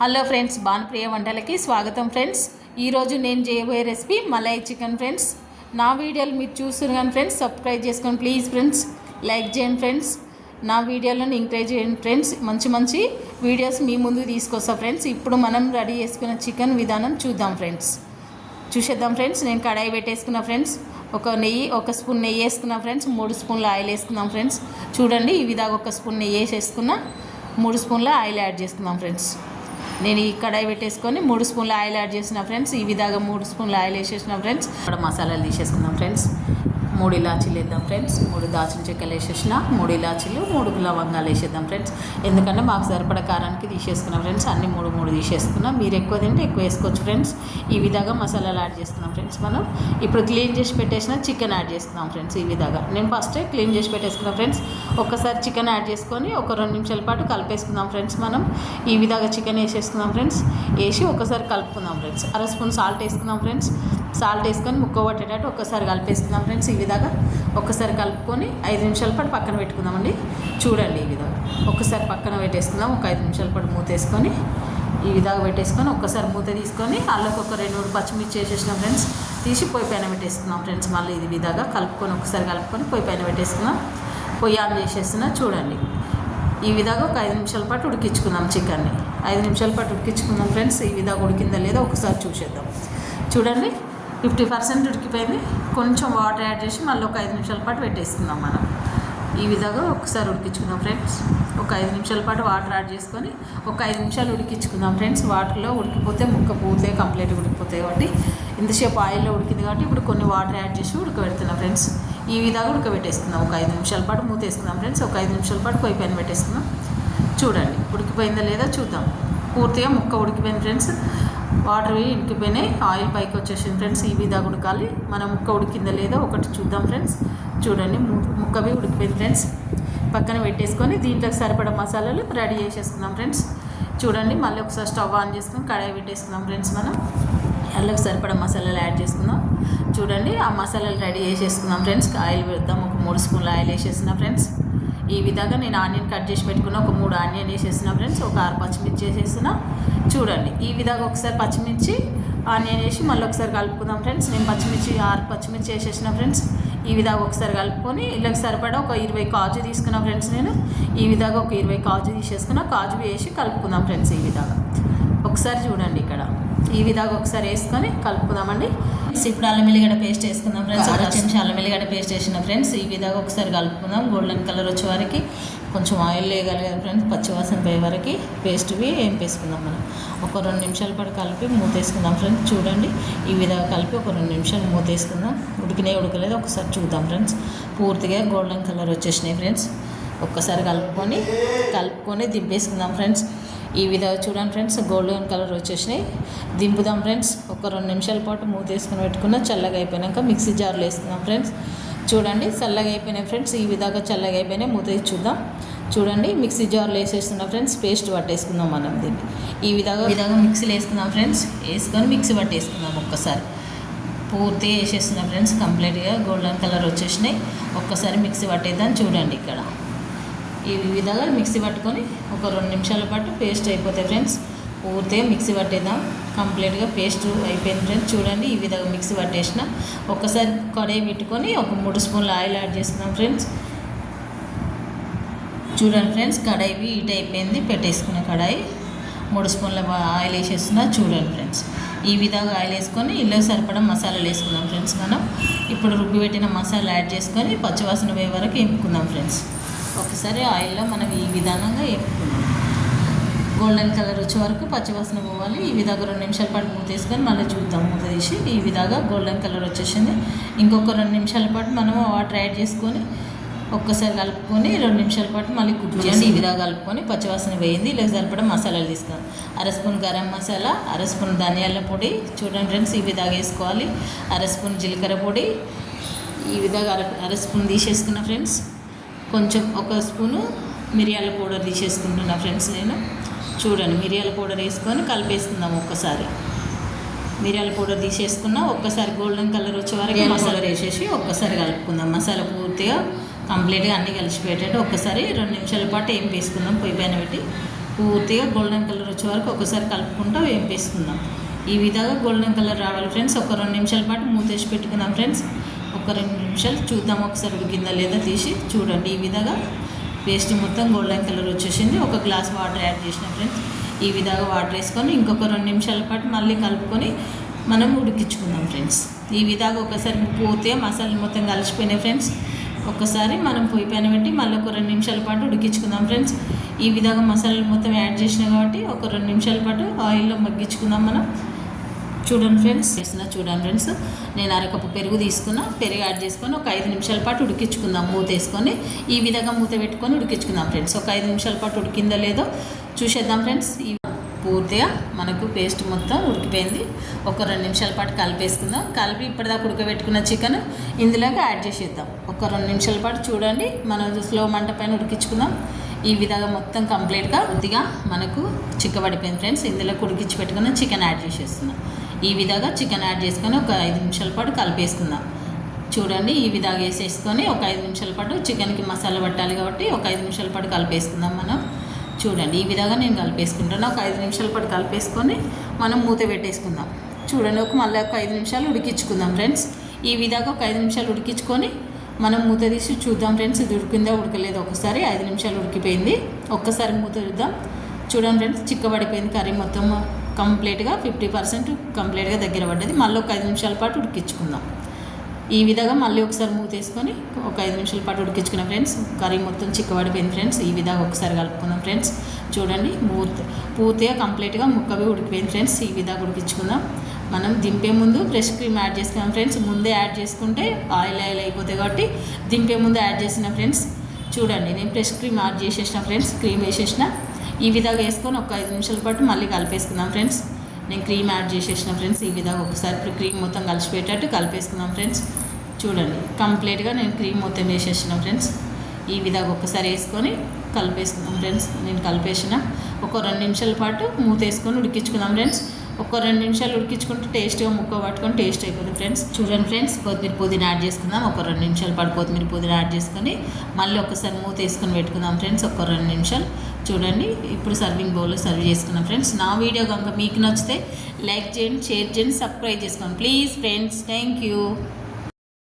Hello friends, Bhanupriya వంటలకి స్వాగతం friends. ఈరోజు నేను చేయబోయే రెసిపీ మలై చికెన్ ఫ్రెండ్స్. నా వీడియోలు మీరు చూస్తున్నారు కానీ ఫ్రెండ్స్ సబ్స్క్రైబ్ చేసుకోండి ప్లీజ్ ఫ్రెండ్స్. లైక్ చేయండి ఫ్రెండ్స్. నా వీడియోలను ఎంకరేజ్ చేయండి ఫ్రెండ్స్. మంచి మంచి వీడియోస్ మీ ముందు తీసుకొస్తాం ఫ్రెండ్స్. ఇప్పుడు మనం రెడీ చేసుకున్న చికెన్ విధానం చూద్దాం ఫ్రెండ్స్. చూసేద్దాం ఫ్రెండ్స్. నేను కడాయి పెట్టేసుకున్నా ఫ్రెండ్స్. ఒక స్పూన్ నెయ్యి వేసుకున్నా ఫ్రెండ్స్. 3 స్పూన్ల ఆయిల్ వేసుకుందాం ఫ్రెండ్స్. చూడండి, ఈ విధంగా 1 స్పూన్ నెయ్యి వేసేసుకున్నా. 3 స్పూన్ల ఆయిల్ యాడ్ చేసుకుందాం ఫ్రెండ్స్. నేను ఈ కడాయి పెట్టేసుకొని 3 స్పూన్ల ఆయిల్ యాడ్ చేసిన ఫ్రెండ్స్. ఈ విధంగా 3 స్పూన్ల ఆయిల్ వేసేసిన ఫ్రెండ్స్. ఇక్కడ మసాలాలు తీసేసుకుందాం ఫ్రెండ్స్. 3 ఇలాచీలు వేద్దాం ఫ్రెండ్స్. 3 దాల్చిన చెక్కలు వేసేసిన, 3 ఇలాచీలు, 3 లవంగాలు వేసేద్దాం ఫ్రెండ్స్. ఎందుకంటే మాకు సరిపడ కారానికి తీసేసుకున్నాం ఫ్రెండ్స్. అన్ని 3 తీసేసుకున్నాం. మీరు ఎక్కువ తింటే ఎక్కువ వేసుకోవచ్చు ఫ్రెండ్స్. ఈ విధంగా మసాలాలు యాడ్ చేస్తున్నాం ఫ్రెండ్స్. మనం ఇప్పుడు క్లీన్ చేసి పెట్టేసిన చికెన్ యాడ్ చేస్తున్నాం ఫ్రెండ్స్. ఈ విధంగా నేను ఫస్టే క్లీన్ చేసి పెట్టేసుకున్నాం ఫ్రెండ్స్. ఒక్కసారి చికెన్ యాడ్ చేసుకొని ఒక 2 నిమిషాల పాటు కలిపేసుకుందాం ఫ్రెండ్స్. మనం ఈ విధంగా చికెన్ వేసేసుకుందాం ఫ్రెండ్స్. వేసి ఒకసారి కలుపుకుందాం ఫ్రెండ్స్. 1/2 స్పూన్ సాల్ట్ వేసుకుందాం ఫ్రెండ్స్. సాల్ట్ వేసుకొని ముక్క పట్టేటట్టు ఒక్కసారి కలిపేసుకుందాం ఫ్రెండ్స్. ఈ విధంగా ఒక్కసారి కలుపుకొని 5 నిమిషాల పాటు పక్కన పెట్టుకుందామండి. చూడండి, ఈ విధంగా ఒక్కసారి పక్కన పెట్టేసుకుందాం. ఒక 5 నిమిషాల పాటు మూత వేసుకొని ఈ విధంగా పెట్టేసుకొని ఒక్కసారి మూత తీసుకొని అందులోకి ఒక 2-3 పచ్చిమిర్చి వేసేసినాం ఫ్రెండ్స్. తీసి పొయ్యి పైన పెట్టేసుకుందాం ఫ్రెండ్స్. మళ్ళీ ఇది విధంగా కలుపుకొని ఒకసారి కలుపుకొని పొయ్యి పైన పెట్టేసుకుందాం. పొయ్యి ఆన్ చేసేస్తున్నా. చూడండి, ఈ విధంగా ఒక 5 నిమిషాల పాటు ఉడికించుకుందాం చికెన్ని. 5 నిమిషాల పాటు ఉడికించుకుందాం ఫ్రెండ్స్. ఈ విధంగా ఉడికిందా లేదా ఒకసారి చూసేద్దాం. చూడండి, 50% ఉడికిపోయింది. కొంచెం వాటర్ యాడ్ చేసి మళ్ళీ ఒక 5 నిమిషాల పాటు పెట్టేసుకుందాం మనం. ఈ విధంగా ఒకసారి ఉడికించుకుందాం ఫ్రెండ్స్. ఒక 5 నిమిషాల పాటు వాటర్ యాడ్ చేసుకొని ఒక 5 నిమిషాలు ఉడికించుకుందాం ఫ్రెండ్స్. వాటర్లో ఉడికిపోతే ముక్క పూర్తిగా కంప్లీట్గా ఉడికిపోతాయి కాబట్టి ఇంతసేపు ఆయిల్లో ఉడికింది కాబట్టి ఇప్పుడు కొన్ని వాటర్ యాడ్ చేసి ఉడకబెడుతున్నాం ఫ్రెండ్స్. ఈ విధంగా ఉడకబెట్టేసుకుందాం. ఒక 5 నిమిషాల పాటు మూత వేసుకుందాం ఫ్రెండ్స్. ఒక 5 నిమిషాల పాటు పొయ్యి పైన పెట్టేసుకుందాం. చూడండి, ఉడికిపోయిందా లేదా చూద్దాం. పూర్తిగా ముక్క ఉడికిపోయింది ఫ్రెండ్స్. వాటర్ ఇంకిపోయినాయి, ఆయిల్ పైకి వచ్చేసింది ఫ్రెండ్స్. ఈ విధంగా ఉడకాలి. మన ముక్క ఉడికిందా లేదా ఒకటి చూద్దాం ఫ్రెండ్స్. చూడండి, ముక్కవి ఉడికిపోయింది ఫ్రెండ్స్. పక్కన పెట్టేసుకొని దీంట్లోకి సరిపడా మసాలాలు రెడీ చేసేసుకుందాం ఫ్రెండ్స్. చూడండి, మళ్ళీ ఒకసారి స్టవ్ ఆన్ చేసుకొని కడాయి పెట్టేసుకుందాం ఫ్రెండ్స్. మనం అందులోకి సరిపడా మసాలాలు యాడ్ చేసుకుందాం. చూడండి, ఆ మసాలాలు రెడీ చేసేసుకుందాం ఫ్రెండ్స్. ఆయిల్ పెడదాం. ఒక 3 స్పూన్ల ఆయిల్ వేసేసిన ఫ్రెండ్స్. ఈ విధంగా నేను ఆనియన్ కట్ చేసి పెట్టుకున్న ఒక 3 ఆనియన్ వేసేసిన ఫ్రెండ్స్. ఒక 6 పచ్చిమిర్చి వేసేసిన. చూడండి, ఈ విధంగా ఒకసారి పచ్చిమిర్చి ఆనియన్ వేసి మళ్ళీ ఒకసారి కలుపుకుందాం ఫ్రెండ్స్. నేను 6 పచ్చిమిర్చి వేసేసిన ఫ్రెండ్స్. ఈ విధంగా ఒకసారి కలుపుకొని ఇళ్ళకి సరిపడా ఒక 20 కాజు తీసుకున్నా ఫ్రెండ్స్. నేను ఈ విధంగా ఒక 20 కాజు తీసేసుకున్నా. కాజు వేసి కలుపుకుందాం ఫ్రెండ్స్. ఈ విధంగా ఒకసారి చూడండి, ఇక్కడ ఈ విధంగా ఒకసారి వేసుకొని కలుపుకుందామండి. ఇప్పుడు అల్లం ఎల్లిగడ్డ పేస్ట్ వేసుకుందాం ఫ్రెండ్స్. 1 చెంచా అల్లం ఎల్లిగడ్డ పేస్ట్ వేసిన ఫ్రెండ్స్. ఈ విధంగా ఒకసారి కలుపుకుందాం. గోల్డెన్ కలర్ వచ్చే వరకు కొంచెం ఆయిల్ వేయగలి కదా ఫ్రెండ్స్. పచ్చివాసన పోయే వరకు పేస్ట్వి వేసుకుందాం మనం. ఒక 2 నిమిషాల పాటు కలిపి మూత వేసుకుందాం ఫ్రెండ్స్. చూడండి, ఈ విధంగా కలిపి ఒక 2 నిమిషాలు మూత వేసుకుందాం. ఉడకలేదు ఒకసారి చూద్దాం ఫ్రెండ్స్. పూర్తిగా గోల్డెన్ కలర్ వచ్చేసినాయి ఫ్రెండ్స్. ఒక్కసారి కలుపుకొని దింపేసుకుందాం ఫ్రెండ్స్. ఈ విధంగా చూడండి ఫ్రెండ్స్, గోల్డెన్ కలర్ వచ్చేసినాయి. దింపుదాం ఫ్రెండ్స్. ఒక 2 నిమిషాల పాటు మూత వేసుకుని పెట్టుకున్న. చల్లగా అయిపోయాక మిక్సీ జార్లో వేసుకుందాం ఫ్రెండ్స్. చూడండి, చల్లగా అయిపోయినాయి ఫ్రెండ్స్. ఈ విధంగా చల్లగా అయిపోయినాయి. మూత వేసి చూద్దాం. చూడండి, మిక్సీ జార్లో వేసేస్తున్నాం ఫ్రెండ్స్. పేస్ట్ పట్టేసుకుందాం మనం దీన్ని. ఈ విధంగా మిక్సీలో వేసుకుందాం ఫ్రెండ్స్. వేసుకొని మిక్సీ పట్టేసుకుందాం. ఒక్కసారి పూర్తిగా వేసేస్తున్నాం ఫ్రెండ్స్. కంప్లీట్గా గోల్డెన్ కలర్ వచ్చేసినాయి. ఒక్కసారి మిక్సీ పట్టేద్దాం. చూడండి, ఇక్కడ ఈ విధంగా మిక్సీ పట్టుకొని ఒక 2 నిమిషాల పాటు పేస్ట్ అయిపోతాయి ఫ్రెండ్స్. పూర్తిగా మిక్సీ పట్టేద్దాం. కంప్లీట్గా పేస్ట్ అయిపోయింది ఫ్రెండ్స్. చూడండి, ఈ విధంగా మిక్సీ పట్టేసిన. ఒకసారి కడాయి పెట్టుకొని ఒక 3 స్పూన్ల ఆయిల్ యాడ్ చేస్తున్నాం ఫ్రెండ్స్. చూడండి ఫ్రెండ్స్, కడాయి హీట్ అయిపోయింది. పెట్టేసుకున్న కడాయి 3 స్పూన్ల ఆయిల్ వేసేస్తున్నా. చూడండి ఫ్రెండ్స్, ఈ విధంగా ఆయిల్ వేసుకొని ఇళ్ళకి సరిపడా మసాలాలు వేసుకుందాం ఫ్రెండ్స్. మనం ఇప్పుడు రుబ్బి పెట్టిన మసాలా యాడ్ చేసుకొని పచ్చివాసన పోయే వరకు వేపుకుందాం ఫ్రెండ్స్. ఒకసారి ఆయిల్లో మనం ఈ విధానంగా వేపుకుందాం. గోల్డెన్ కలర్ వచ్చే వరకు పచ్చివాసన పోవాలి. ఈ విధంగా 2 నిమిషాల పాటు మూత వేసుకొని మళ్ళీ చూద్దాం. మూత తీసి ఈ విధంగా గోల్డెన్ కలర్ వచ్చేసింది. ఇంకొక 2 నిమిషాల పాటు మనం వాటర్ యాడ్ చేసుకొని ఒక్కసారి కలుపుకొని 2 నిమిషాల పాటు మళ్ళీ కుక్ చేసి ఈ విధంగా కలుపుకొని పచ్చివాసన వేయింది. ఇలా సరిపడా మసాలాలు తీసుకుందాం. 1/2 స్పూన్ గరం మసాలా, 1/2 స్పూన్ ధనియాల పొడి. చూడండి ఫ్రెండ్స్, ఈ విధంగా వేసుకోవాలి. 1/2 స్పూన్ జీలకర్ర పొడి. ఈ విధంగా 1/2 స్పూన్ తీసేసుకున్న ఫ్రెండ్స్. కొంచెం 1 స్పూను మిరియాల పౌడర్ తీసేసుకుంటున్నా ఫ్రెండ్స్ నేను. చూడండి, మిరియాల పౌడర్ వేసుకొని కలిపేసుకుందాం. ఒక్కసారి మిరియాల పౌడర్ తీసేసుకున్నా. ఒక్కసారి గోల్డెన్ కలర్ వచ్చే వరకు మసాలా వేసేసి ఒక్కసారి కలుపుకుందాం. మసాలా పూర్తిగా కంప్లీట్గా అన్నీ కలిసిపోయేటట్టు ఒక్కసారి 2 నిమిషాల పాటు వేసుకుందాం పొయ్యి పైన పెట్టి. పూర్తిగా గోల్డెన్ కలర్ వచ్చే వరకు ఒకసారి కలుపుకుంటూ వేపేసుకుందాం. ఈ విధంగా గోల్డెన్ కలర్ రావాలి ఫ్రెండ్స్. ఒక 2 నిమిషాల పాటు మూతేసి పెట్టుకుందాం ఫ్రెండ్స్. ఒక 2 నిమిషాలు చూద్దాం ఒకసారి ఉడికిందా లేదా తీసి చూడండి. ఈ విధంగా పేస్ట్ మొత్తం గోల్డెన్ కలర్ వచ్చేసింది. ఒక గ్లాస్ వాటర్ యాడ్ చేసిన ఫ్రెండ్స్. ఈ విధంగా వాటర్ వేసుకొని ఇంకొక 2 నిమిషాల పాటు మళ్ళీ కలుపుకొని మనం ఉడికించుకుందాం ఫ్రెండ్స్. ఈ విధంగా ఒకసారి పూర్తిగా మసాలా మొత్తం కలిసిపోయినాయి ఫ్రెండ్స్. ఒక్కసారి మనం పొయ్యి పైన పెట్టి మళ్ళీ ఒక 2 నిమిషాల పాటు ఉడికించుకుందాం ఫ్రెండ్స్. ఈ విధంగా మసాలాలు మొత్తం యాడ్ చేసినా కాబట్టి ఒక 2 నిమిషాల పాటు ఆయిల్లో మగ్గించుకుందాం మనం. చూడండి ఫ్రెండ్స్, చూడండి ఫ్రెండ్స్, నేను అరకప్పు పెరుగు తీసుకున్నా. పెరుగు యాడ్ చేసుకొని ఒక 5 నిమిషాల పాటు ఉడికించుకుందాం. మూత వేసుకొని ఈ విధంగా మూత పెట్టుకొని ఉడికించుకుందాం ఫ్రెండ్స్. ఒక 5 నిమిషాల పాటు ఉడికిందో లేదో చూసేద్దాం ఫ్రెండ్స్. ఈ పూర్తిగా మనకు పేస్ట్ మొత్తం ఉడికిపోయింది. ఒక 2 నిమిషాల పాటు కలిపేసుకుందాం. కలిపి ఇప్పటిదాకా ఉడకబెట్టుకున్న చికెన్ ఇందులోకి యాడ్ చేసేద్దాం. ఒక 2 నిమిషాల పాటు చూడండి మనం స్లో మంట పైన ఉడికించుకుందాం. ఈ విధంగా మొత్తం కంప్లీట్గా కొద్దిగా మనకు చిక్కబడిపోయింది ఫ్రెండ్స్. ఇందులోకి ఉడికించి పెట్టుకున్న చికెన్ యాడ్ చేసేస్తున్నాం. ఈ విధంగా చికెన్ యాడ్ చేసుకొని ఒక 5 నిమిషాల పాటు కలిపేసుకుందాం. చూడండి ఈ విధంగా వేసేసుకొని ఒక 5 నిమిషాల పాటు చికెన్కి మసాలా పట్టాలి కాబట్టి ఒక 5 నిమిషాల పాటు కలిపేసుకుందాం మనం. చూడండి ఈ విధంగా నేను కలిపేసుకుంటాను. ఒక 5 నిమిషాల పాటు కలిపేసుకొని మనం మూత పెట్టేసుకుందాం. చూడండి మళ్ళీ ఒక 5 నిమిషాలు ఉడికించుకుందాం ఫ్రెండ్స్. ఈ విధంగా ఒక 5 నిమిషాలు ఉడికించుకొని మనం మూత తీసి చూద్దాం ఫ్రెండ్స్. ఇది ఉడికిందా ఉడకలేదు. ఒకసారి 5 నిమిషాలు ఉడికిపోయింది. ఒక్కసారి మూత చూద్దాం. చూడండి ఫ్రెండ్స్, చిక్కబడిపోయింది కర్రీ మొత్తం కంప్లీట్గా 50% కంప్లీట్గా దగ్గర పడ్డది. మళ్ళీ ఒక 5 నిమిషాల పాటు ఉడికించుకుందాం. ఈ విధంగా మళ్ళీ ఒకసారి మూత వేసుకొని ఒక 5 నిమిషాల పాటు ఉడికించుకున్నాం ఫ్రెండ్స్. కర్రీ మొత్తం చిక్కబడిపోయింది ఫ్రెండ్స్. ఈ విధంగా ఒకసారి కలుపుకుందాం ఫ్రెండ్స్. చూడండి పూర్తిగా కంప్లీట్గా ముక్కవి ఉడికిపోయింది ఫ్రెండ్స్. ఈ విధంగా ఉడికించుకుందాం. మనం దింపే ముందు ఫ్రెష్ క్రీమ్ యాడ్ చేసుకున్నాం ఫ్రెండ్స్. ముందే యాడ్ చేసుకుంటే ఆయిల్ అయిపోతాయి కాబట్టి దింపే ముందు యాడ్ చేసిన ఫ్రెండ్స్. చూడండి నేను ఫ్రెష్ క్రీమ్ యాడ్ చేసేసిన ఫ్రెండ్స్. క్రీమ్ వేసేసిన. ఈ విధంగా వేసుకొని ఒక 5 నిమిషాల పాటు మళ్ళీ కలిపేసుకుందాం ఫ్రెండ్స్. నేను క్రీమ్ యాడ్ చేసేసిన ఫ్రెండ్స్. ఈ విధంగా ఒకసారి ఇప్పుడు క్రీమ్ మొత్తం కలిసిపోయేటట్టు కలిపేసుకుందాం ఫ్రెండ్స్. చూడండి కంప్లీట్గా నేను క్రీమ్ మొత్తం వేసేసిన ఫ్రెండ్స్. ఈ విధంగా ఒకసారి వేసుకొని కలిపేసుకుందాం ఫ్రెండ్స్. నేను కలిపేసిన ఒక 2 నిమిషాల పాటు మూత వేసుకొని ఉడికించుకుందాం ఫ్రెండ్స్. ఒక 2 నిమిషాలు ఉడికించుకుంటే టేస్ట్గా ముక్క పట్టుకొని టేస్ట్ అయిపోతుంది ఫ్రెండ్స్. చూడండి ఫ్రెండ్స్, కొత్తిమీర పుదీనా యాడ్ చేసుకుందాం. ఒక 2 నిమిషాల పాటు కొత్తిమీర పుదీనా యాడ్ చేసుకొని మళ్ళీ ఒకసారి మూత వేసుకొని పెట్టుకుందాం ఫ్రెండ్స్. ఒక 2 నిమిషాలు. చూడండి ఇప్పుడు సర్వింగ్ బౌల్లో సర్వ్ చేసుకున్నాం ఫ్రెండ్స్. నా వీడియో కనుక మీకు నచ్చితే లైక్ చేయండి, షేర్ చేయండి, సబ్స్క్రైబ్ చేసుకోండి ప్లీజ్ ఫ్రెండ్స్. Thank you.